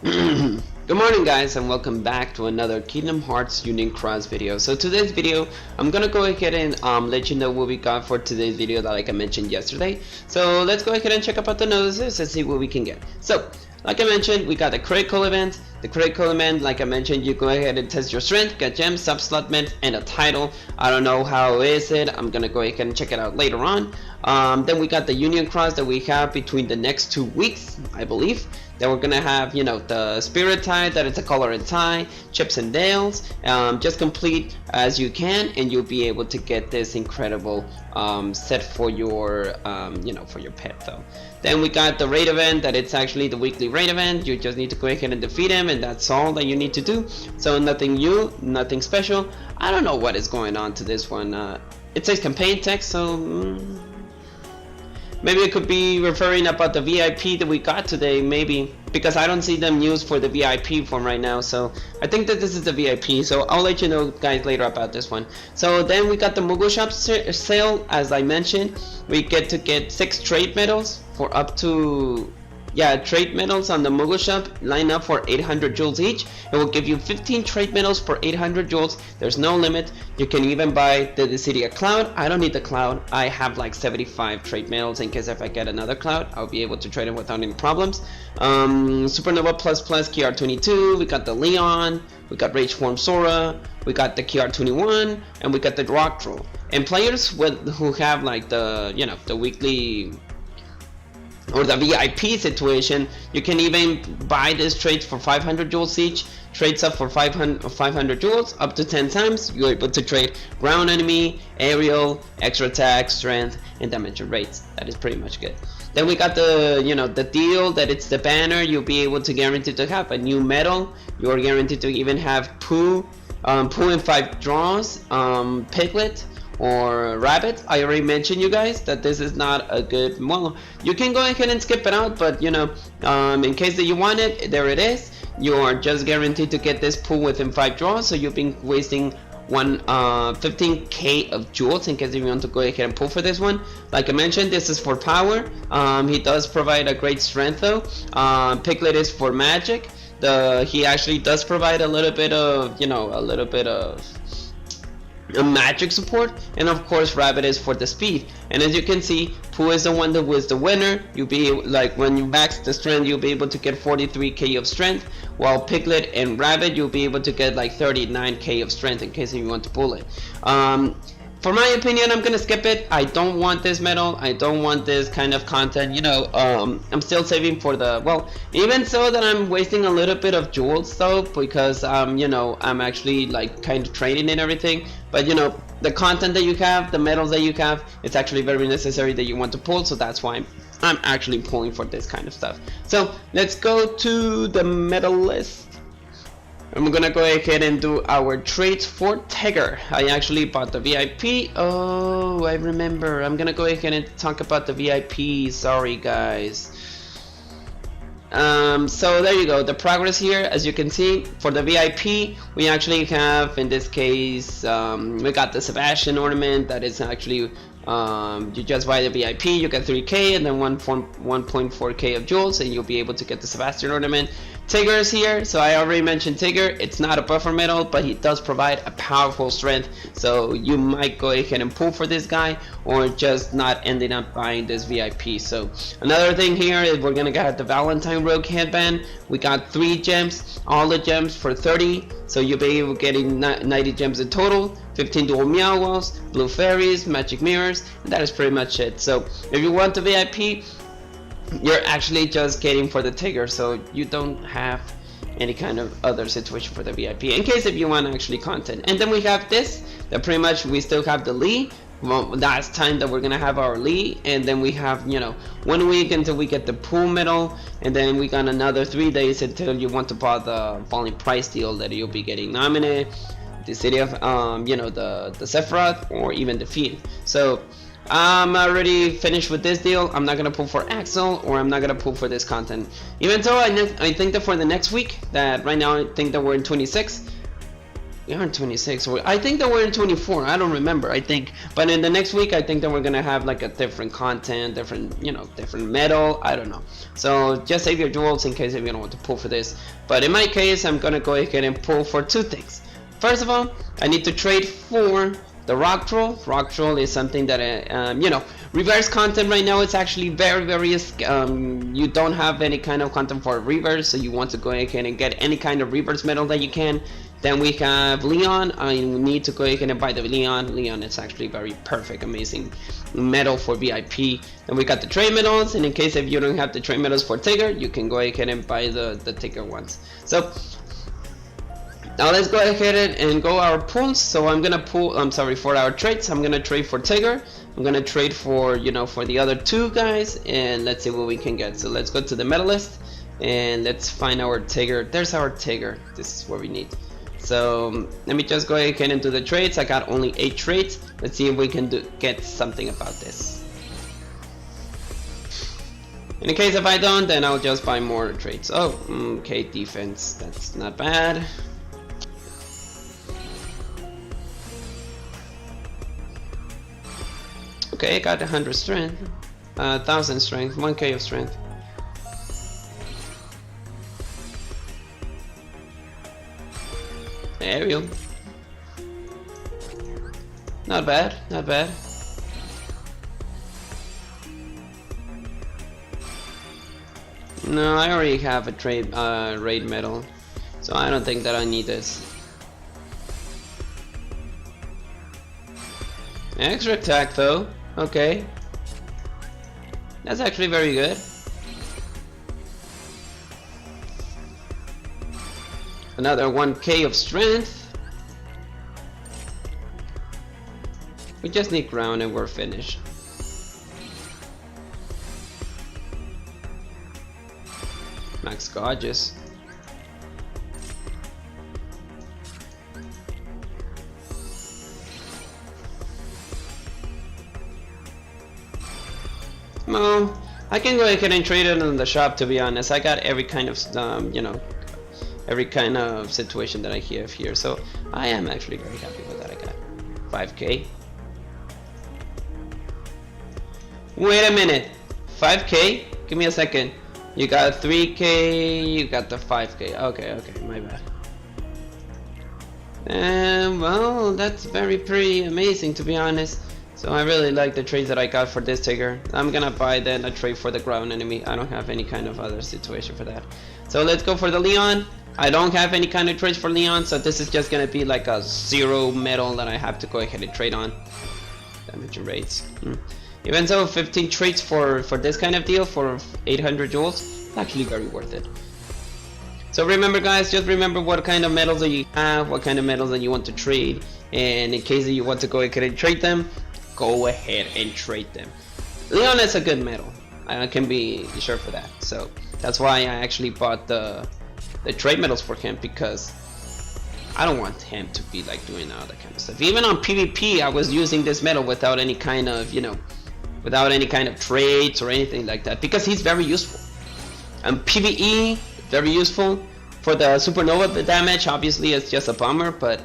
Good morning guys, and welcome back to another Kingdom Hearts Union Cross video. So today's video, I'm gonna go ahead and let you know what we got for today's video that like I mentioned yesterday. So let's go ahead and check out the notices and see what we can get. So like I mentioned, we got the critical event. The critical event, like I mentioned, you go ahead and test your strength, get gems, sub-slot mint, and a title. I don't know how is it. I'm gonna go ahead and check it out later on. Then we got the Union Cross that we have between the next 2 weeks, I believe. Then we're gonna have, you know, the spirit tie, that it's a color and tie, chips and dales. Just complete as you can, and you'll be able to get this incredible set for your, you know, for your pet though. Then we got the raid event, that it's actually the weekly raid event. You just need to go ahead and defeat him, and that's all that you need to do. So nothing new, nothing special. I don't know what is going on to this one. It says campaign text, so maybe it could be referring about the VIP that we got today, maybe, because I don't see them used for the VIP form right now. So I think that this is the VIP, so I'll let you know guys later about this one. So then we got the Moogle Shop sale. As I mentioned, we get to get 6 trade medals for up to, yeah, trade medals on the Moogle Shop line up for 800 jewels each. It will give you 15 trade medals for 800 jewels. There's no limit. You can even buy the Dissidia cloud. I don't need the cloud. I have like 75 trade medals in case if I get another cloud, I'll be able to trade it without any problems. Supernova plus KR22. We got the Leon. We got Rage Form Sora. We got the KR21, and we got the Rock Troll. And players who have like the, you know, the weekly or the VIP situation, you can even buy these trades for 500 jewels each. Trades up for 500 jewels up to 10 times. You're able to trade ground enemy, aerial, extra attack, strength, and damage rates. That is pretty much good. Then we got the, you know, the deal that it's the banner. You'll be able to guarantee to have a new medal. You are guaranteed to even have Pooh in 5 draws, Piglet, or Rabbit. I already mentioned you guys that this is not a good, well, you can go ahead and skip it out, but you know, in case that you want it, there it is. You are just guaranteed to get this pool within 5 draws, so you've been wasting 15k of jewels in case if you want to go ahead and pull for this one. Like I mentioned, this is for power. He does provide a great strength though. Piglet is for magic. He actually does provide a little bit of, you know, a little bit of a magic support, and of course Rabbit is for the speed. And as you can see, Pooh is the one that was the winner. You'll be like, when you max the strength, you'll be able to get 43k of strength, while Piglet and Rabbit you'll be able to get like 39k of strength in case you want to pull it. For my opinion, I'm gonna skip it. I don't want this medal. I don't want this kind of content, you know. I'm still saving for the, well, even so that I'm wasting a little bit of jewels though, because you know, I'm actually like kind of trading and everything. But you know, the content that you have, the medals that you have, it's actually very necessary that you want to pull, so that's why I'm actually pulling for this kind of stuff. So let's go to the medal list. I'm gonna go ahead and do our trades for Tigger. I actually bought the VIP. Oh, I remember. I'm gonna go ahead and talk about the VIP. Sorry, guys. So there you go. The progress here, as you can see, for the VIP, we actually have, in this case, we got the Sebastian ornament. That is actually, you just buy the VIP, you get 3k and then 1.4k of jewels, and you'll be able to get the Sebastian ornament. Tigger is here, so I already mentioned Tigger. It's not a buffer medal, but he does provide a powerful strength, so you might go ahead and pull for this guy, or just not ending up buying this VIP. So another thing here is we're gonna get the Valentine Rogue headband. We got 3 gems, all the gems for 30, so you'll be able to get 90 gems in total, 15 dual meow walls, blue fairies, magic mirrors, and that is pretty much it. So if you want the VIP, you're actually just getting for the Tigger, so you don't have any kind of other situation for the VIP in case if you want actually content. And then we have this, that pretty much we still have the Lee. Well, last time that we're gonna have our Lee, and then we have, you know, 1 week until we get the pool medal, and then we got another 3 days until you want to buy the falling price deal that you'll be getting Namine, the city of, you know, the Sephiroth, or even the Fiend. So I'm already finished with this deal. I'm not gonna pull for Axel, or I'm not gonna pull for this content. Even though I think that for the next week, that right now I think that we're in 26, We are in 26. I think that we're in 24. I don't remember. I think, but in the next week, I think that we're gonna have like a different content, different, you know, different metal. I don't know. So just save your jewels in case if you don't want to pull for this. But in my case, I'm gonna go ahead and pull for two things. First of all, I need to trade for the rock troll. Rock troll is something that you know, reverse content right now. It's actually very you don't have any kind of content for reverse, so you want to go ahead and get any kind of reverse metal that you can. Then we have Leon. I need to go ahead and buy the Leon. Leon is actually very perfect, amazing metal for VIP. Then we got the trade metals, and in case if you don't have the trade metals for Tigger, you can go ahead and buy the Tigger ones. So now let's go ahead and go our pulls. So I'm gonna pull, I'm sorry, for our trades, I'm gonna trade for Tigger. I'm gonna trade for, you know, for the other two guys, and let's see what we can get. So let's go to the metal list and let's find our Tigger. There's our Tigger. This is what we need. So let me just go ahead and do the trades. I got only 8 trades. Let's see if we can get something about this. In case if I don't, then I'll just buy more trades. Oh, okay, defense. That's not bad. Okay, I got 100 strength, 1000 strength, 1k of strength. Aerial. Not bad, not bad. No, I already have a trade raid medal, so I don't think that I need this. Extra attack though. Okay, that's actually very good. Another 1k of strength. We just need ground and we're finished. Max Gorgeous. Well, I can go ahead and trade it in the shop, to be honest. I got every kind of, you know, every kind of situation that I have here. So I am actually very happy with that. I got 5k. Wait a minute. 5k? Give me a second. You got 3k, you got the 5k. Okay, okay, my bad. And well, that's pretty amazing, to be honest. So I really like the trades that I got for this Tigger. I'm gonna buy then a trade for the ground enemy. I don't have any kind of other situation for that. So let's go for the Leon. I don't have any kind of trades for Leon, so this is just gonna be like a 0 metal that I have to go ahead and trade on. Damage and rates. Even so, 15 trades for this kind of deal for 800 jewels, it's actually very worth it. So remember guys, just remember what kind of metals that you have, what kind of metals that you want to trade, and in case that you want to go ahead and trade them, go ahead and trade them. Leon is a good metal, I can be sure for that. So that's why I actually bought the trade metals for him, because I don't want him to be like doing all that kind of stuff. Even on PvP, I was using this metal without any kind of, you know, without any kind of trades or anything like that, because he's very useful. And PvE, very useful. For the supernova damage, obviously it's just a bummer, but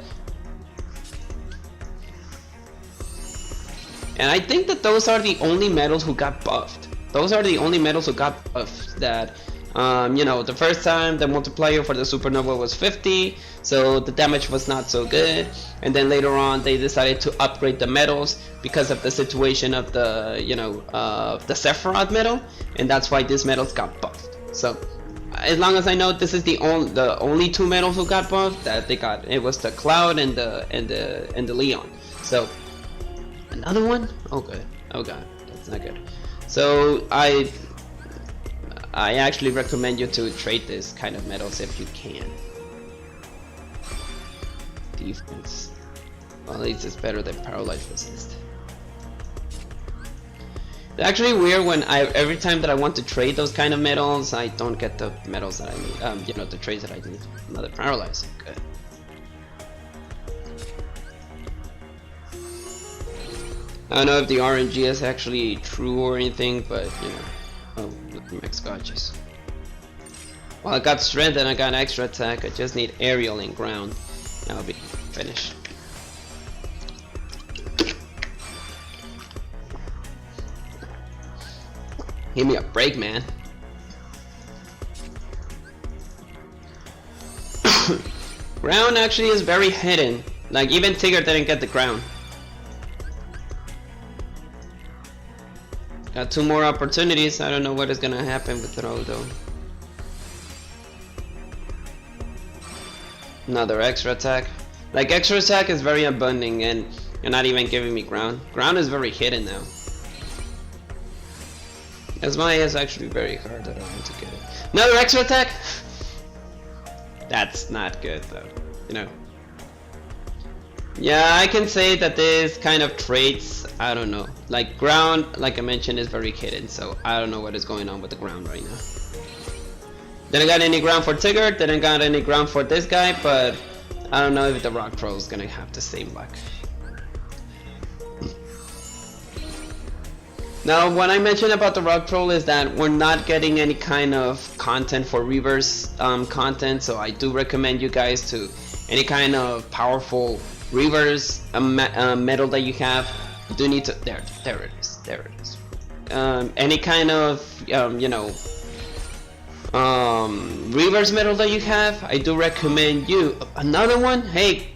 and I think that those are the only metals who got buffed. Those are the only metals who got buffed that you know, the first time the multiplier for the supernova was 50, so the damage was not so good, and then later on they decided to upgrade the metals because of the situation of the, you know, the Sephiroth metal, and that's why these metals got buffed. So as long as I know, this is the only 2 metals who got buffed that they got. It was the Cloud and the Leon. So another one? Oh good. Oh god, that's not good. So I actually recommend you to trade this kind of metals if you can. Defense. Well, at least it's better than paralyzed resist. It's actually weird when every time that I want to trade those kind of metals, I don't get the metals that I need. You know, the trades that I need. Another paralyzing. Good. I don't know if the RNG is actually true or anything, but you know. Oh, max gotchas. Well, I got strength and I got extra attack. I just need aerial and ground. That'll be finish. Give me a break, man. Ground actually is very hidden. Like, even Tigger didn't get the ground. Got 2 more opportunities. I don't know what is gonna happen with throw though. Another extra attack. Like, extra attack is very abundant and you're not even giving me ground. Ground is very hidden now. That's why it's actually very hard. I don't want to get it. Another extra attack? That's not good though, you know. Yeah, I can say that this kind of traits, I don't know. Like, ground, like I mentioned, is very hidden, so I don't know what is going on with the ground right now. Didn't got any ground for Tigger, didn't got any ground for this guy, but I don't know if the rock troll is gonna have the same luck. Now, what I mentioned about the rock troll is that we're not getting any kind of content for reverse content, so I do recommend you guys to any kind of powerful reverse metal that you have. You do need to there it is. Any kind of you know, reverse metal that you have, I do recommend you. Another one, hey.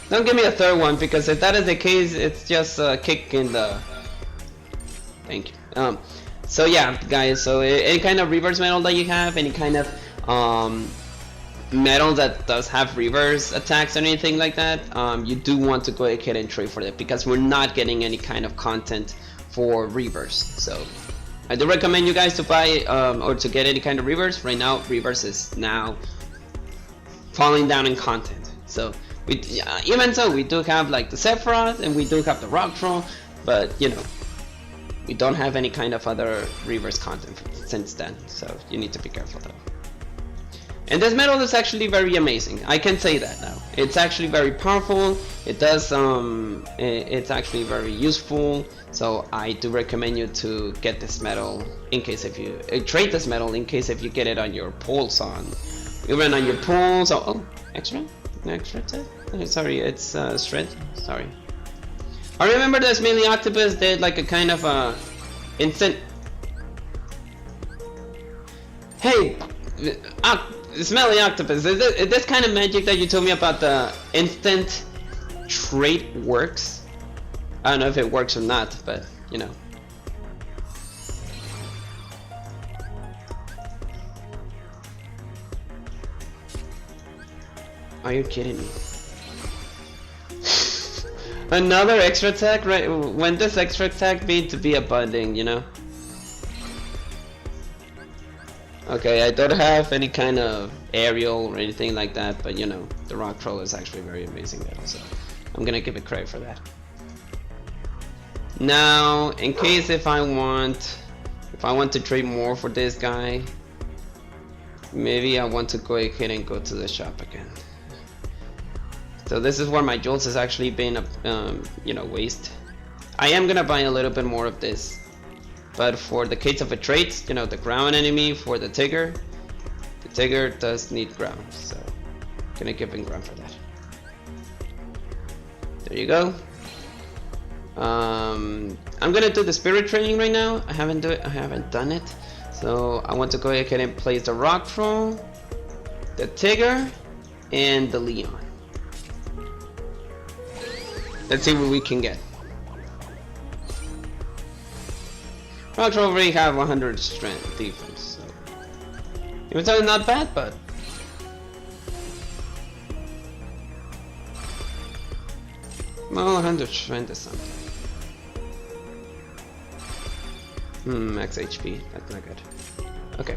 Don't give me a third one, because if that is the case, it's just a kick in the... Thank you. So yeah, guys, so any kind of reverse metal that you have, any kind of metal that does have reverse attacks or anything like that, you do want to go ahead and trade for that, because we're not getting any kind of content for reverse. So I do recommend you guys to buy or to get any kind of reverse. Right now, reverse is now falling down in content. So even so, we do have like the Sephiroth and we do have the Rock Troll, but you know, we don't have any kind of other reverse content since then, so you need to be careful though. And this metal is actually very amazing. I can say that now. It's actually very powerful. It does it's actually very useful. So I do recommend you to get this metal in case if you trade this metal in case if you get it on your pulls on. Even on your pulls. Oh, extra attack. Sorry, it's shred. Sorry. I remember this Melee Octopus did like a kind of instant. Hey, Smelly Octopus, is this kind of magic that you told me about the instant trait works? I don't know if it works or not, but you know. Are you kidding me? Another extra attack, right? When does extra attack mean to be abundant, you know? Okay, I don't have any kind of aerial or anything like that, but you know, the rock troll is actually very amazing there, so I'm gonna give it credit for that. Now, in case if I want to trade more for this guy, maybe I want to go ahead and go to the shop again. So this is where my jewels has actually been, you know, waste. I am gonna buy a little bit more of this, but for the case of a trait, you know, the ground enemy for the Tigger does need ground, so I'm gonna give him ground for that. There you go. I'm gonna do the spirit training right now. I haven't done it, so I want to go ahead and place the rock troll, the Tigger, and the Leon. Let's see what we can get. Rock troll already have 100 strength defense, so even though not bad, but well, 100 strength is something. Max HP, that's not good. Okay,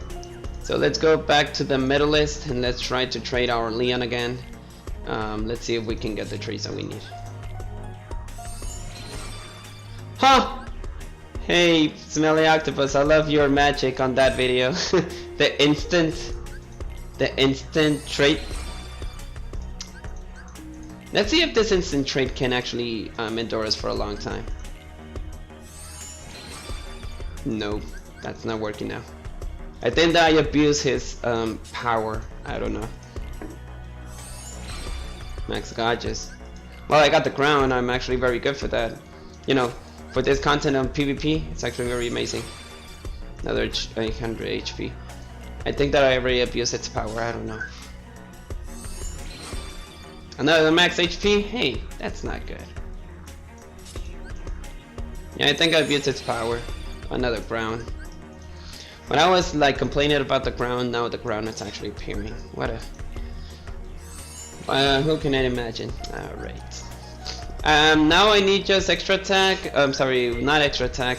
so let's go back to the middle list and let's try to trade our Leon again. Let's see if we can get the traits that we need. Huh! Hey, Smelly Octopus, I love your magic on that video. the instant trait. Let's see if this instant trait can actually endure us for a long time. No, that's not working now. I think that I abuse his power. I don't know. Max Gauges. Well, I got the crown. I'm actually very good for that. You know, for this content on PvP, it's actually very amazing. Another 800 HP. I think that I already abused its power. I don't know. Another max HP? Hey, that's not good. Yeah, I think I abused its power. Another crown. When I was like complaining about the crown, now the crown is actually appearing. What a... who can I imagine? Alright. Now I need just extra attack. I'm sorry, not extra attack.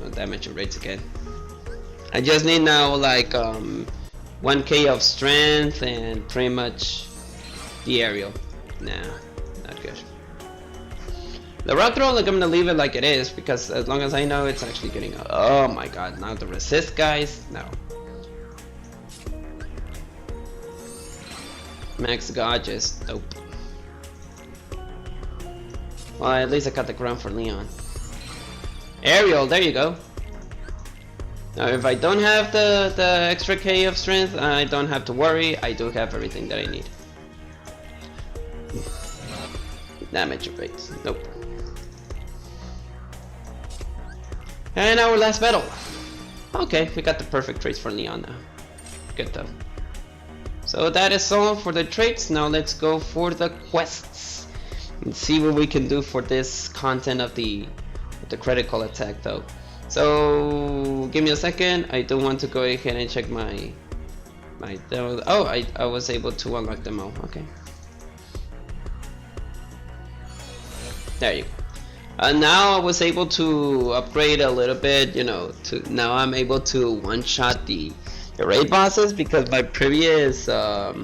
Oh, damage and rates again. I just need now like 1k of strength and pretty much the aerial. Nah, not good. The rock throw, like, I'm gonna leave it like it is because as long as I know it's actually getting. Oh my god! Now the resist, guys. No. Max Gauges. Nope. Well, at least I got the ground for Leon. Aerial. There you go. Now, if I don't have the extra K of strength, I don't have to worry. I do have everything that I need. Damage rates. Nope. And our last battle. Okay, we got the perfect traits for Leon now. Good though. So that is all for the traits. Now let's go for the quests and see what we can do for this content of the critical attack though. So give me a second. I do want to go ahead and check my oh, I was able to unlock them all. Okay. There you go. Now I was able to upgrade a little bit, you know, now I'm able to one-shot the raid bosses because my previous setup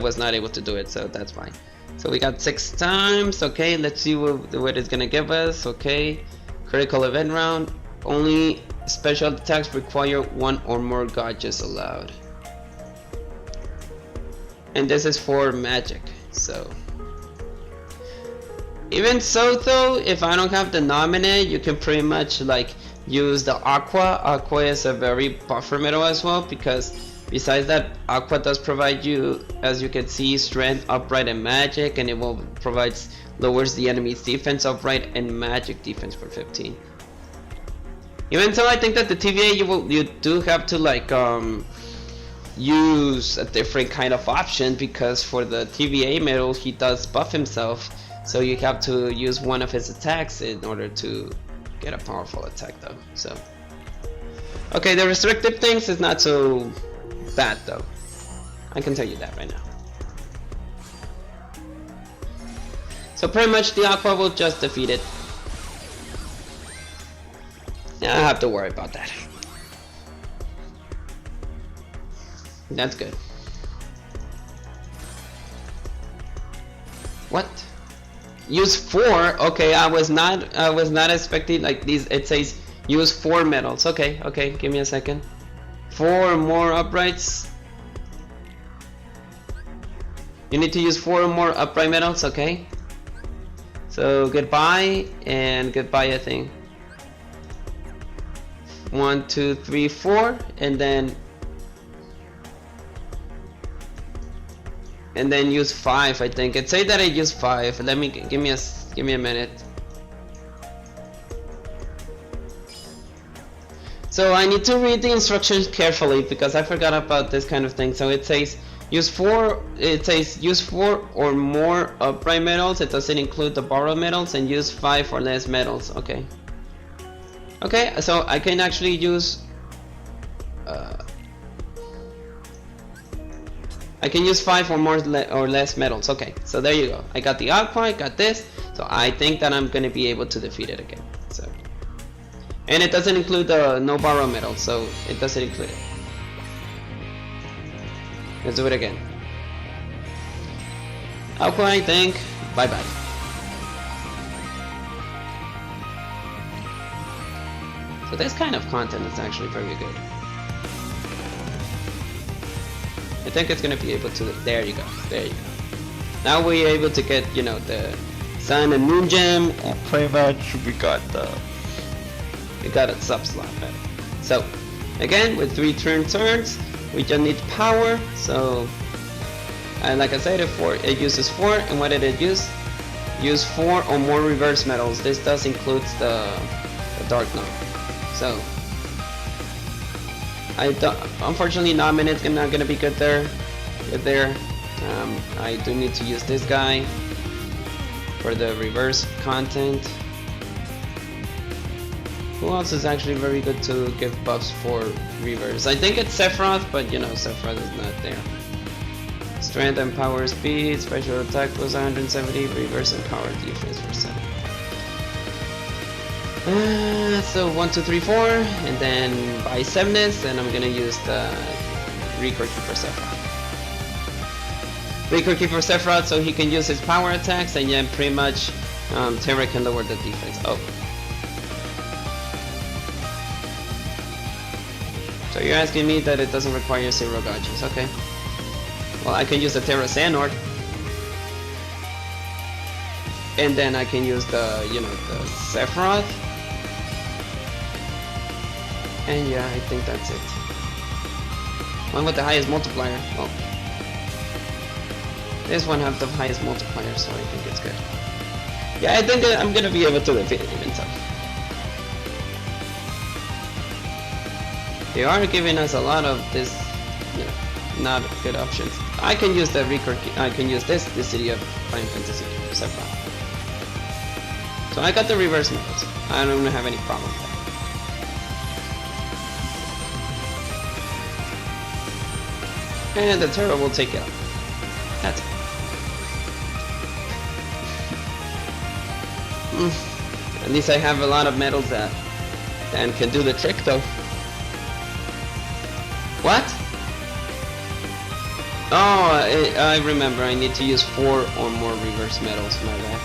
was not able to do it, so that's fine. So we got 6 times. Okay, let's see what it's gonna give us. Okay, critical event round. Only special attacks require 1 or more gauges allowed, and this is for magic. So even so though, if I don't have the Namine, you can pretty much like use the Aqua. Aqua is a very buffer metal as well, because besides that, Aqua does provide you, as you can see, strength, upright, and magic, and it will lowers the enemy's defense, upright, and magic defense for 15. Even so, I think that the TVA you do have to like use a different kind of option, because for the TVA metal he does buff himself. So you have to use one of his attacks in order to get a powerful attack though. So okay, the restrictive things is not so bad though. I can tell you that right now. So pretty much the Aqua will just defeat it. Yeah, I don't have to worry about that. That's good. What? Use 4. Okay, I was not expecting like these. It says use 4 metals. Okay, okay, give me a second. 4 more uprights. You need to use 4 more upright metals. Okay. So goodbye and goodbye, I think. 1, 2, 3, 4, and then use 5. I think it said that I use 5. Let me give me a minute. So I need to read the instructions carefully because I forgot about this kind of thing. So it says use 4. It says use 4 or more upright metals. It doesn't include the borrowed metals, and use 5 or less metals. Okay. Okay, so I can actually use. I can use 5 or more or less metals. Okay, so there you go. I got the Aqua, I got this, so I think that I'm gonna be able to defeat it again. So, and it doesn't include the no borrow metal, so it doesn't include it. Let's do it again. Aqua, I think. Bye bye. So this kind of content is actually very good. I think it's gonna be able to. There you go. There you go. Now we're able to get, you know, the Sun and Moon Gem, and pretty much we got a sub slot better. So again, with 3 turns, we just need power. So And like I said, it uses 4, and what did it use? Use 4 or more reverse metals. This does include the dark node. So unfortunately, Namine's not gonna be good there. I do need to use this guy for the reverse content. Who else is actually very good to give buffs for reverse? I think it's Sephiroth, but you know, Sephiroth is not there. Strength and power speed, special attack was 170, reverse and power defense for 7. So 1, 2, 3, 4, and then by 7ness, and I'm gonna use the Record Keeper Sephiroth. Record Keeper Sephiroth, so he can use his power attacks, and then pretty much Terra can lower the defense. Oh. So you're asking me that it doesn't require 0 gauges, okay. Well, I can use the Terra Xehanort. And then I can use the, you know, the Sephiroth. And yeah, I think that's it. One with the highest multiplier. Oh. This one has the highest multiplier, so I think it's good. Yeah, I think I'm gonna be able to defeat it even so. They are giving us a lot of this, you know, not good options. I can use the record. I can use this Dissidia Final Fantasy Sephiroth. So I got the reverse metals. I don't have any problem with that. And the Terra will take it up. That's it. At least I have a lot of metals that can do the trick though. What? Oh, I remember. I need to use 4 or more reverse metals. My bad.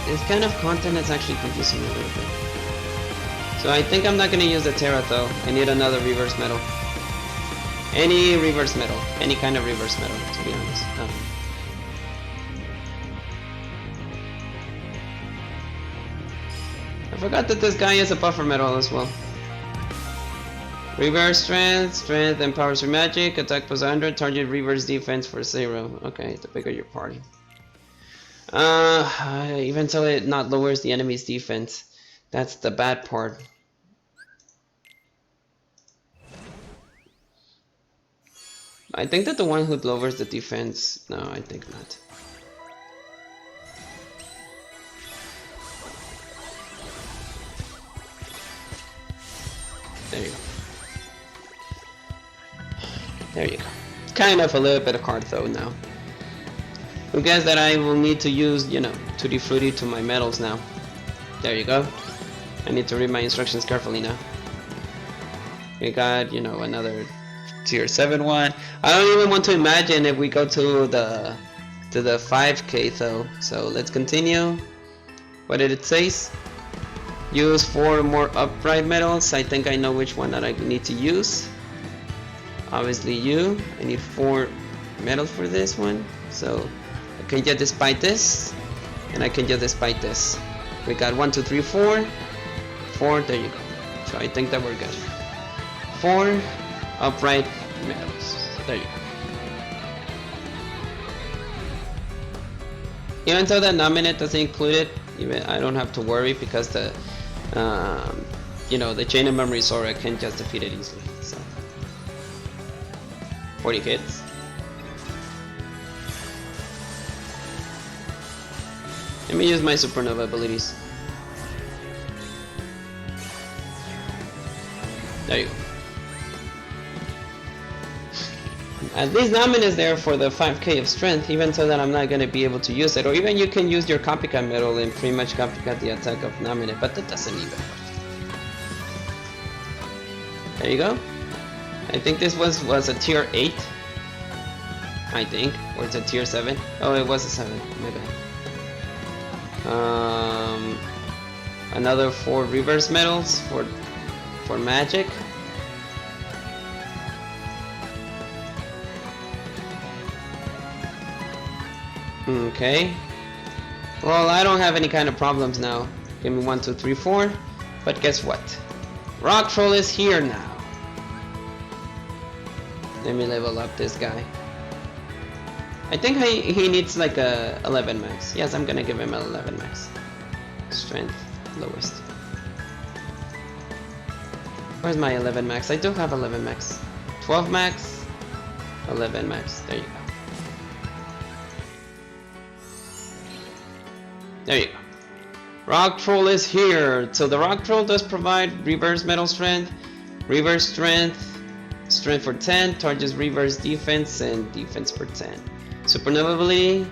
This kind of content is actually confusing me a little bit. So I think I'm not gonna use the Terra though. I need another reverse metal. Any reverse metal. Any kind of reverse metal, to be honest. Oh. I forgot that this guy is a buffer metal as well. Reverse strength, and powers for magic, attack plus 100, target reverse defense for 0. Okay, the bigger your party. Even so it not lowers the enemy's defense. That's the bad part. I think that the one who lowers the defense... No, I think not. There you go. There you go. Kind of a little bit of hard though now. Who guess that I will need to use, you know, Tutti Frutti to my metals now. There you go. I need to read my instructions carefully now. We got, you know, another tier 7 one. I don't even want to imagine if we go to the 5k though. So let's continue. What did it say? Use 4 more upright metals. I think I know which one that I need to use. Obviously I need 4 metals for this one. So I can just despite this, and I can just despite this. We got 1, 2, 3, 4. 4, there you go. So I think that we're good. 4 upright metals. There you go. Even though that Namine doesn't include it, even I don't have to worry because the you know, the chain of memory Sora can just defeat it easily. So 40 hits. Let me use my supernova abilities. There you go. At least Namine is there for the 5k of strength, even so that I'm not going to be able to use it. Or even you can use your copycat metal and pretty much copycat the attack of Namine, but that doesn't even work. There you go. I think this was a tier 8. I think. Or it's a tier 7. Oh, it was a 7. My bad. Another 4 reverse metals for magic. Okay. Well, I don't have any kind of problems now. Give me 1, 2, 3, 4. But guess what? Rock Troll is here now. Let me level up this guy. I think he needs like a 11 max. Yes, I'm gonna give him an 11 max. Strength, lowest. Where's my 11 max? I do have 11 max. 12 max, 11 max. There you go. There you go. Rock Troll is here. So the Rock Troll does provide reverse metal strength, reverse strength, strength for 10, charges reverse defense, and defense for 10. Supernova ability,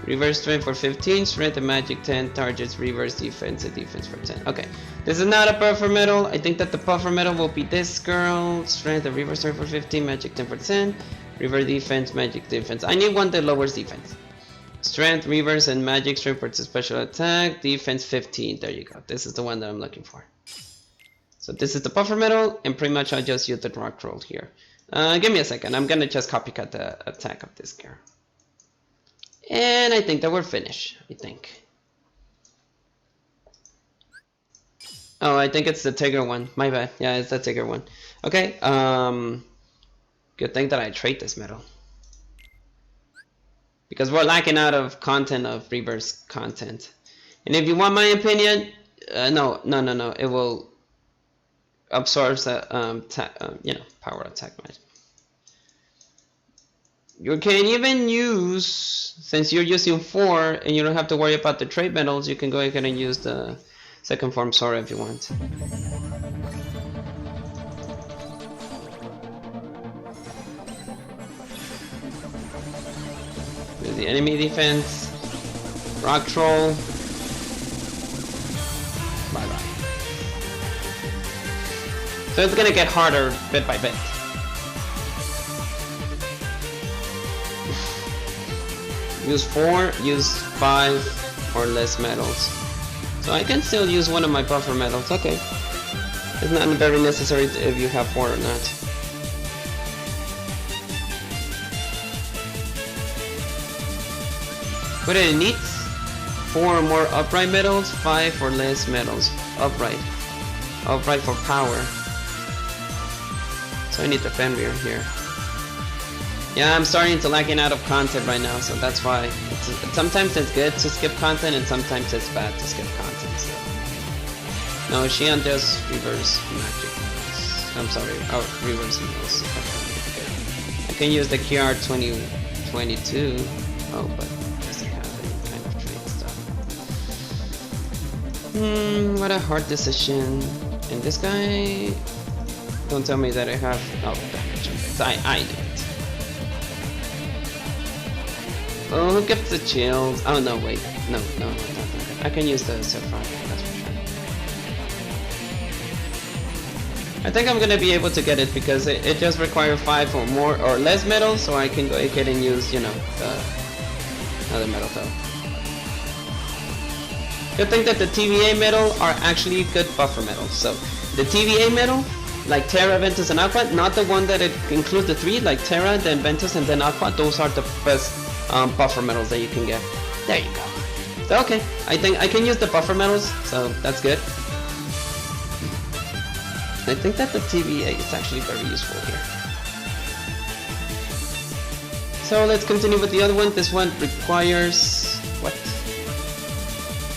reverse strength for 15, strength and magic 10, targets reverse defense and defense for 10. Okay, this is not a buffer metal. I think that the buffer metal will be this girl. Strength and reverse strength for 15, magic 10 for 10, reverse defense, magic defense. I need one that lowers defense. Strength, reverse, and magic strength for special attack, defense 15. There you go. This is the one that I'm looking for. So this is the buffer metal, and pretty much I just use the rock roll here. Give me a second. I'm gonna just copycat the attack of this girl. And I think that we're finished. I think. Oh, I think it's the Tigger one. My bad. Yeah, it's the Tigger one. Okay. Good thing that I trade this metal. Because we're lacking out of content of reverse content. And if you want my opinion, no. It will absorb the power attack magic. You can even use, since you're using 4 and you don't have to worry about the trade metals, you can go ahead and use the second form Sora if you want. There's the enemy defense, rock troll. Bye bye. So it's gonna get harder bit by bit. Use 4, use 5 or less metals. So I can still use one of my buffer metals, okay. It's not very necessary if you have 4 or not. What it needs? 4 or more upright metals, 5 or less metals. Upright. Upright for power. So I need the Fenrir here. Yeah, I'm starting to lacking out of content right now, so that's why. Sometimes it's good to skip content, and sometimes it's bad to skip content. So. No, Xian does reverse magic metals. I'm sorry, reverse metals. I can use the QR 2022. Oh, but it doesn't have any kind of trade stuff. What a hard decision. And this guy, don't tell me that I have. Oh, damage effects. I knew it. Oh, who gets the chills? Oh no, wait. No. I can use the Saffron, that's for sure. I think I'm gonna be able to get it because it just requires 5 or more or less metals, so I can go ahead and use, the other metal though. Good thing that the TVA metal are actually good buffer metals. So the TVA metal, like Terra, Ventus, and Aqua, not the one that it includes the 3, like Terra, then Ventus, and then Aqua. Those are the best buffer metals that you can get. There you go. So okay, I think I can use the buffer metals, so that's good. I think that the TVA is actually very useful here. So let's continue with the other one. This one requires what?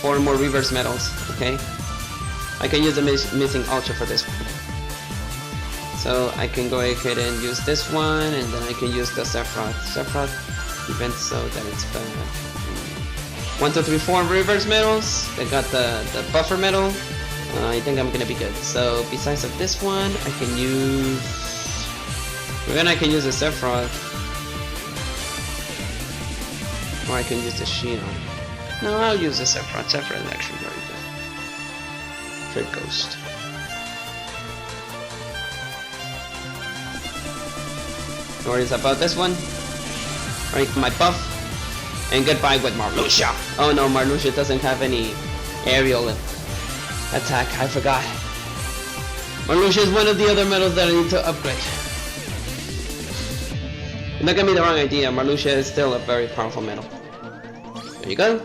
4 more reverse metals. Okay, I can use the missing ultra for this one. So I can go ahead and use this one, and then I can use the Sephiroth event so that it's 1, 2, 3, 4 reverse metals. I got the buffer metal. I think I'm gonna be good. So besides of this one, I can use. I can use the Sephiroth, or I can use the Xion. No, I'll use the Sephiroth. Sephiroth is actually very good. Trade Ghost. No worries about this one. Right, my buff, and goodbye with Marluxia. Oh no, Marluxia doesn't have any aerial attack. I forgot. Marluxia is one of the other metals that I need to upgrade. Don't get me the wrong idea. Marluxia is still a very powerful metal. There you go.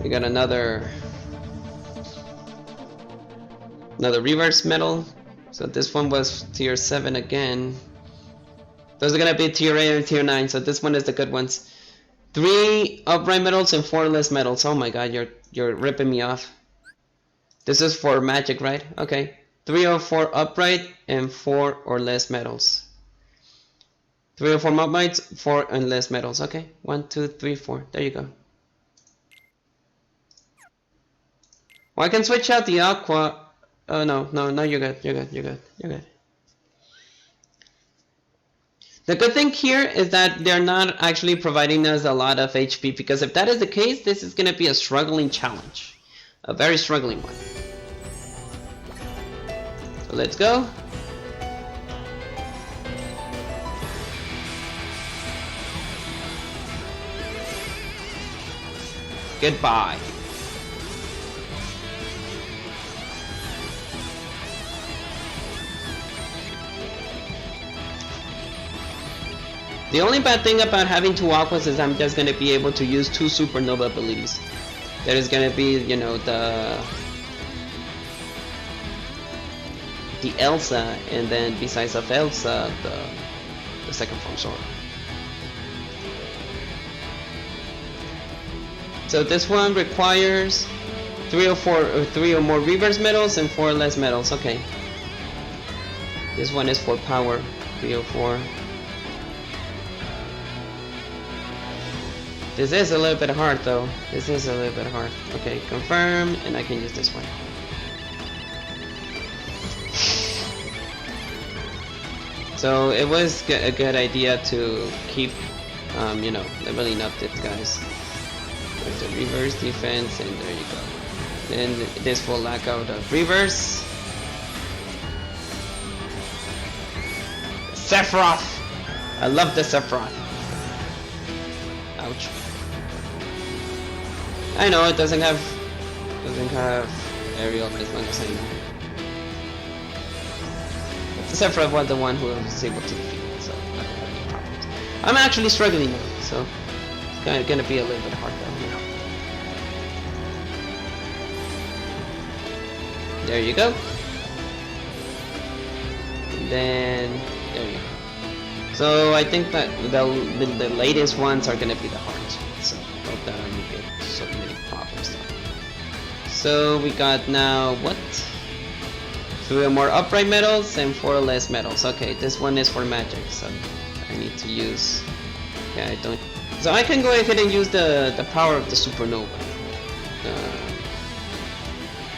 We got another reverse metal. So this one was tier 7 again. Those are gonna be tier 8 and tier 9, so this one is the good ones. 3 upright metals and 4 less metals. Oh my god, you're ripping me off. This is for magic, right? Okay. 3 or 4 upright and 4 or less metals. 3 or 4 uprights, 4 and less metals. Okay. 1, 2, 3, 4. There you go. Well, I can switch out the aqua. Oh no, you're good. You're good. The good thing here is that they're not actually providing us a lot of HP, because if that is the case, this is going to be a struggling challenge. A very struggling one. So let's go. Goodbye. The only bad thing about having 2 aquas is I'm just going to be able to use 2 supernova abilities. There is going to be, you know, the Elsa, and then besides of Elsa, the second form sword. So this one requires 3 or more reverse metals and 4 less metals. Okay. This one is for power. 3 or 4. This is a little bit hard though. This is a little bit hard. Okay, confirm, and I can use this one. So it was a good idea to keep, you know, leveling up these guys. There's the reverse defense, and there you go. Then this will lack out of reverse. Sephiroth! I love the Sephiroth. Ouch. I know it doesn't have aerial as long as I know. The Sephiroth was the one who was able to defeat it, so I don't have any problems. I'm actually struggling now, so it's gonna be a little bit hard though, you know. There you go. And then there you go. So I think that the latest ones are gonna be the hardest ones. So I hope that I don't get so many problems though. So we got now what? 3 more upright metals and 4 less metals. Okay, this one is for magic, so I need to use. Yeah, I don't. So I can go ahead and use the power of the supernova.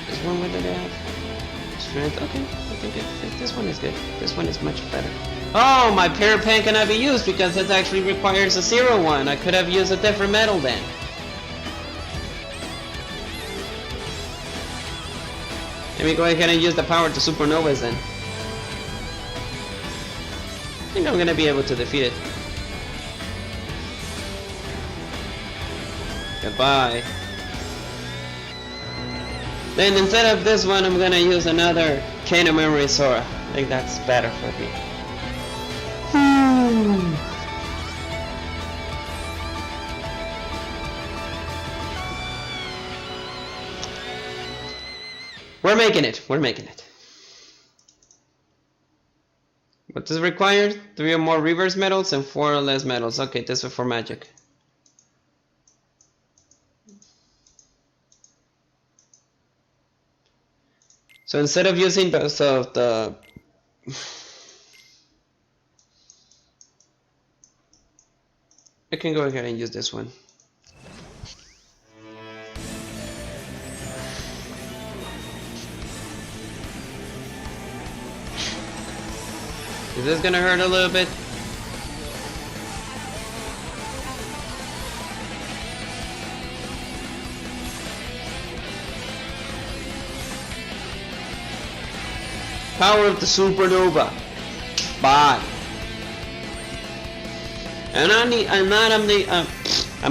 This one, what did I have? Strength. Okay, I think this one is good. This one is much better. Oh, my Parapan cannot be used because it actually requires a 0-1. I could have used a different metal then. Let me go ahead and use the power to supernovas then. I think I'm gonna be able to defeat it. Goodbye. Then instead of this one, I'm gonna use another Chain of Memory Sora. I think that's better for me. We're making it. We're making it. What does it require? 3 or more reverse metals and 4 or less metals. Okay, this is for magic. So instead of using the I can go ahead and use this one. Is this gonna hurt a little bit? Power of the supernova. Bye. And I'm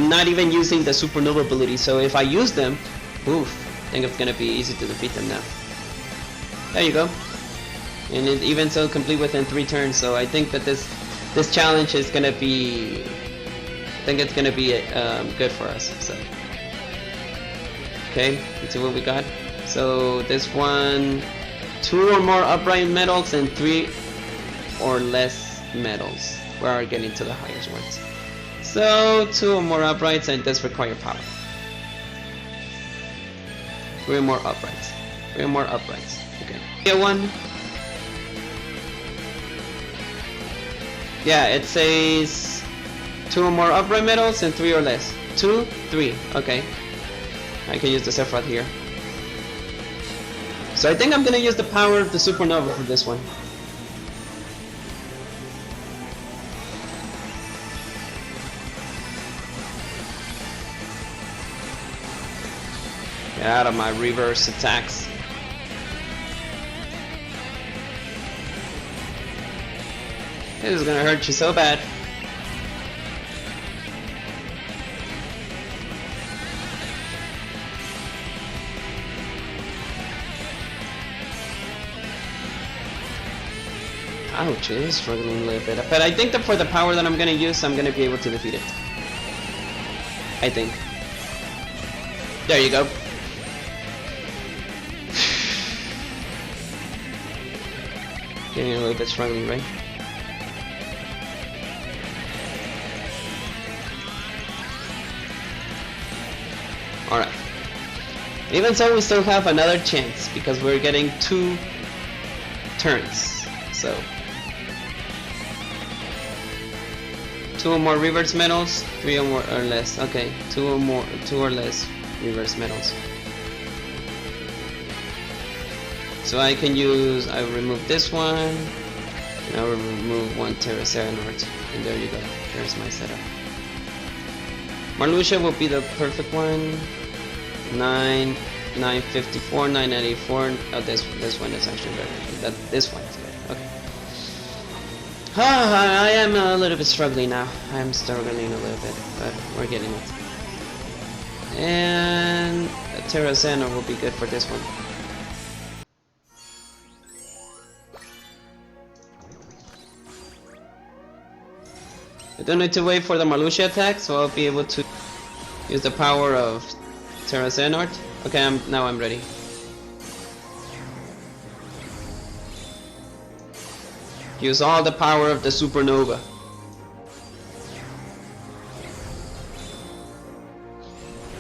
not even using the supernova ability, so if I use them, oof, I think it's gonna be easy to defeat them now. There you go. And it even so complete within 3 turns, so I think that this challenge is gonna be, I think it's gonna be good for us. So okay, let's see what we got. So this one, 2 or more upright metals and 3 or less metals. we are getting to the highest ones. So 2 or more uprights, and this require power. 3 more uprights. 3 more uprights. Okay. Get one. Yeah, it says 2 or more upright metals and 3 or less. 2, 3. Okay. I can use the Sephiroth here. So I think I'm gonna use the power of the supernova for this one. Get out of my reverse attacks. This is gonna hurt you so bad. Ouch, it is struggling a little bit. But I think that for the power that I'm gonna use, I'm gonna be able to defeat it. I think. There you go. Getting a little bit struggling, right? Alright. Even so, we still have another chance because we're getting 2 turns. So 2 or more reverse metals, 3 or more or less. Okay, 2 or less reverse metals. So I can use, I remove this one, and I will remove 1 Terraceranort, and there you go. There's my setup. Marluxia will be the perfect one. 954, 994. Oh, this one is actually better. This one is good. Okay. I am a little bit struggling now. I am struggling a little bit, but we're getting it. And a Terraceranort will be good for this one. I don't need to wait for the Marluxia attack, so I'll be able to use the power of Terraceranort. Okay, now I'm ready. Use all the power of the supernova.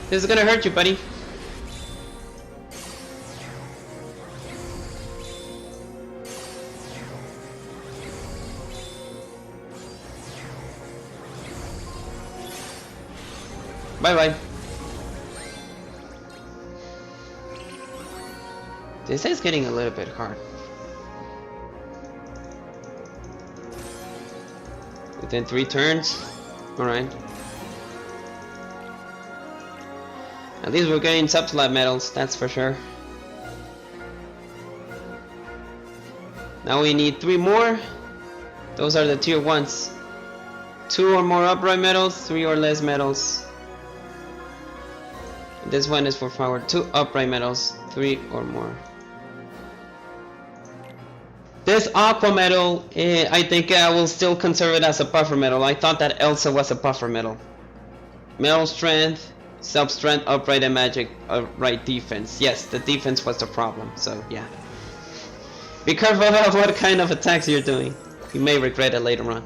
This is gonna hurt you, buddy. Bye-bye. This is getting a little bit hard. Within 3 turns? Alright. At least we're getting subslab metals, that's for sure. Now we need 3 more. Those are the tier 1s. 2 or more upright metals, 3 or less metals. This one is for power 2 upright metals, 3 or more. This aqua metal, I think I will still consider it as a buffer metal. I thought that Elsa was a buffer metal. Metal strength, self-strength, upright and magic, upright defense. Yes, the defense was the problem, so yeah. Be careful about what kind of attacks you're doing. You may regret it later on.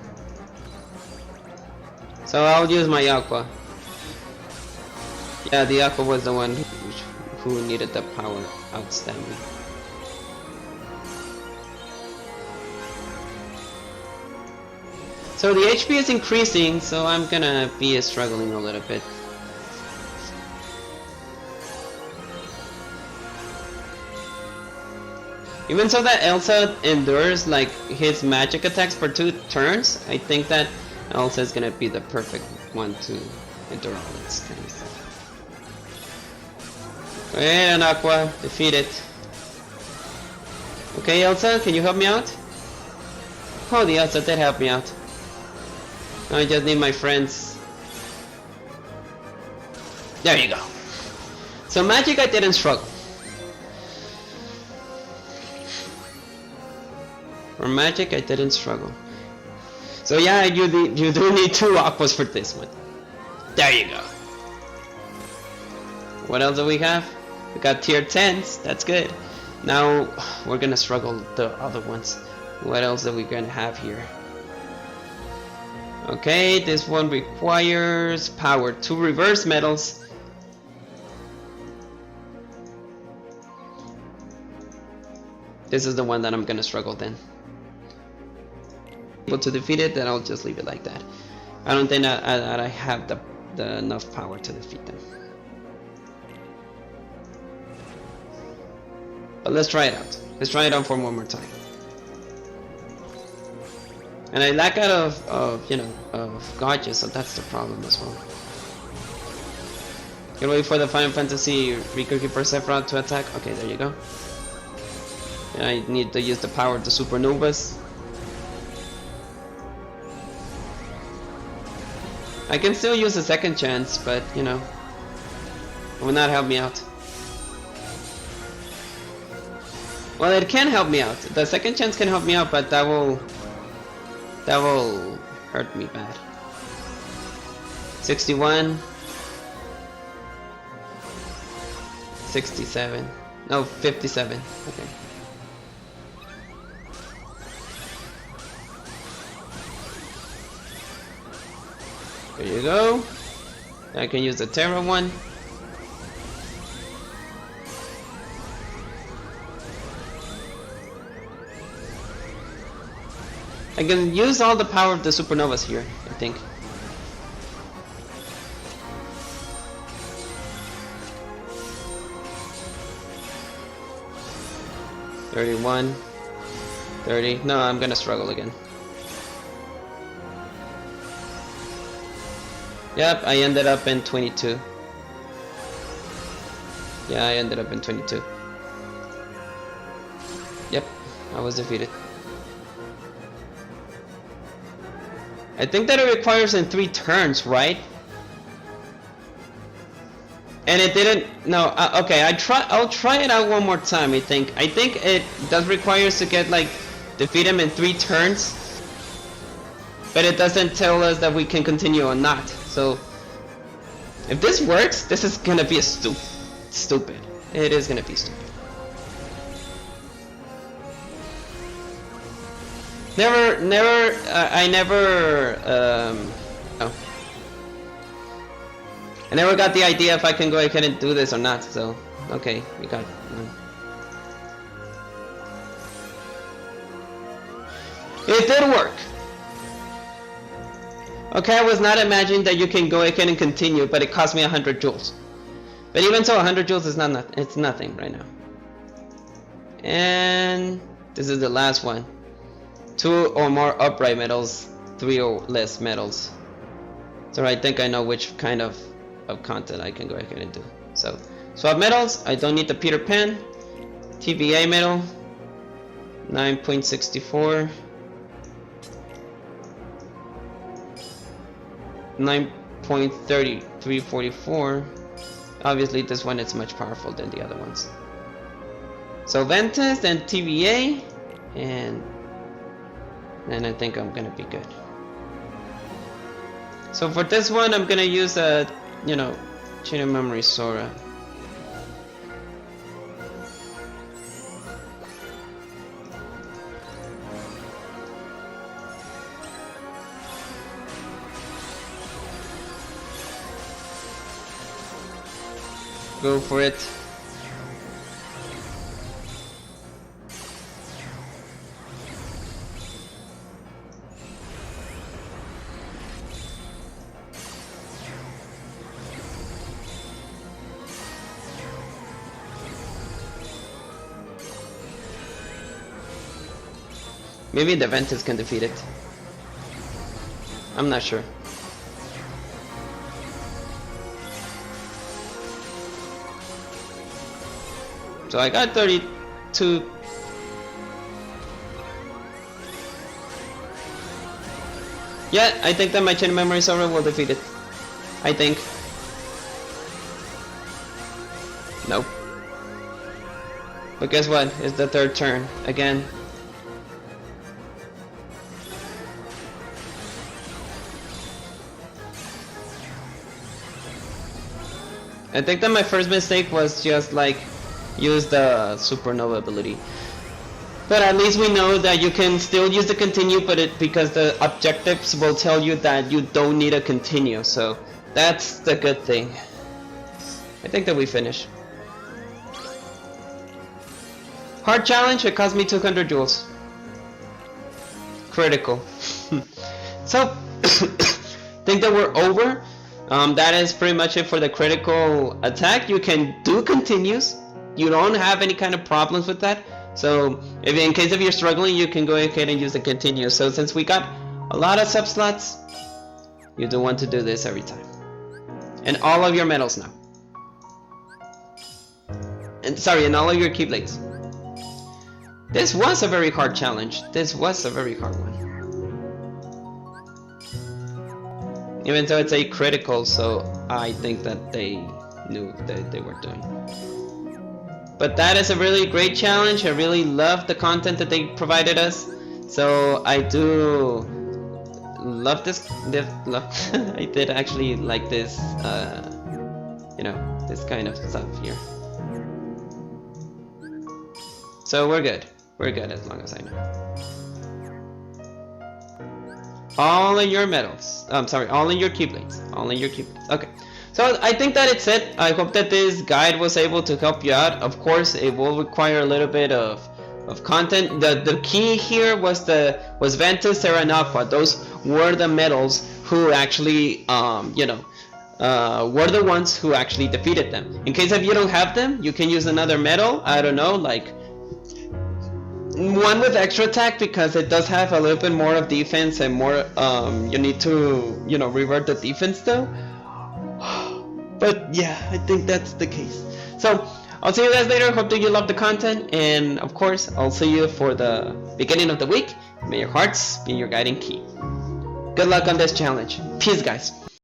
So I'll use my aqua. Yeah, the aqua was the one who needed the power outstanding. So the HP is increasing, so I'm gonna be struggling a little bit. Even so that Elsa endures like his magic attacks for 2 turns, I think that Elsa is gonna be the perfect one to endure all this kind of stuff. Go ahead, Aqua, defeat it. Okay, Elsa, can you help me out? Oh, the Elsa did help me out. Now I just need my friends. There you go. So magic, I didn't struggle. For magic, I didn't struggle. So yeah, you do need 2 aquas for this one. There you go. What else do we have? We got tier 10s. That's good. Now we're gonna struggle the other ones. What else are we gonna have here? Okay, this one requires power. 2 reverse metals. This is the one that I'm gonna struggle then. Able to defeat it, then I'll just leave it like that. I don't think that I have the enough power to defeat them. But let's try it out. Let's try it out for one more time. And I lack out of you know, of gauges, so that's the problem as well. Can wait for the Final Fantasy Recursive Persephone to attack. Okay, there you go. And I need to use the power of the supernovas. I can still use a second chance, but you know, it will not help me out. Well, it can help me out. The second chance can help me out, but that will hurt me bad. 61, 67, no, 57. Okay. There you go. I can use the Terra one. I can use all the power of the supernovas here, I think. $31, 30. No, I'm gonna struggle again. Yep, I ended up in 22. Yeah, I ended up in 22. Yep, I was defeated. I think that it requires in 3 turns, right? And it didn't. No. Okay, I'll try it out one more time. I think it does require us to get like defeat him in 3 turns, but it doesn't tell us that we can continue or not. So if this works, this is gonna be a stupid. It is gonna be stupid. I never got the idea if I can go ahead and do this or not, so okay, we got it did work. Okay, I was not imagining that you can go ahead and continue, but it cost me 100 joules. But even so, 100 joules is it's nothing right now. And this is the last one. 2 or more upright metals, 3 or less metals. So I think I know which kind of content I can go ahead and do. So swap metals, I don't need the Peter Pan. TVA metal, 9.64. 9.3344. Obviously this one is much powerful than the other ones. So Ventus and TVA, and I think I'm gonna be good. So for this one I'm gonna use a, you know, chain of memory Sora. Go for it. Maybe the Ventus can defeat it. I'm not sure. So I got 32. Yeah, I think that my chain memory Sora will defeat it. I think. Nope. But guess what? It's the 3rd turn again. I think that my first mistake was just like use the supernova ability. But at least we know that you can still use the continue, but because the objectives will tell you that you don't need a continue, so that's the good thing. I think that we finished. Hard challenge, it cost me 200 jewels. Critical. So, think that we're over. That is pretty much it for the critical attack. You can do continues. You don't have any kind of problems with that. So, if in case if you're struggling, you can go ahead and use the continue. So, since we got a lot of sub slots, you do want to do this every time. And all of your medals now. And sorry, and all of your keyblades. This was a very hard challenge. This was a very hard one. Even though it's a critical, so I think that they knew that they were doing. But that is a really great challenge. I really love the content that they provided us. So I do love this. I did actually like this, you know, this kind of stuff here. So we're good. We're good as long as I know. All in your medals. I'm sorry, all in your keyblades. All in your keyblades. Okay. So I think that it's it. I hope that this guide was able to help you out. Of course, it will require a little bit of content. The key here was Ventus Serenapa. Those were the medals who actually you know, were the ones who actually defeated them. In case if you don't have them, you can use another medal. I don't know, like one with extra attack, because it does have a little bit more of defense and more you need to, you know, revert the defense though. But yeah, I think that's the case. So I'll see you guys later. Hope that you love the content, and of course I'll see you for the beginning of the week. May your hearts be your guiding key. Good luck on this challenge. Peace, guys.